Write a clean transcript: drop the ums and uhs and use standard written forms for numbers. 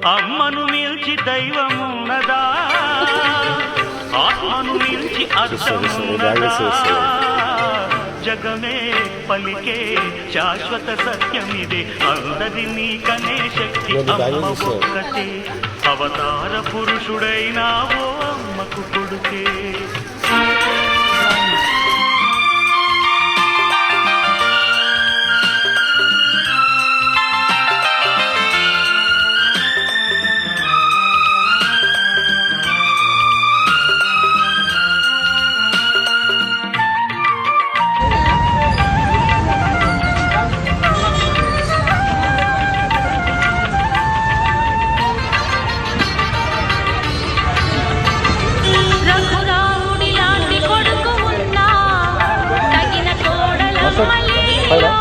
అమ్మను మిల్చి దైవమున్నదా, ఆత్మను మిల్చి అర్థమున్నదా, జగమే పలికే శాశ్వత సత్యమిదే, అందది నీకనే శక్తి అమ్మ ఒక్కటే, అవతార పురుషుడైనావో అమ్మకు కొడుకే. Hello.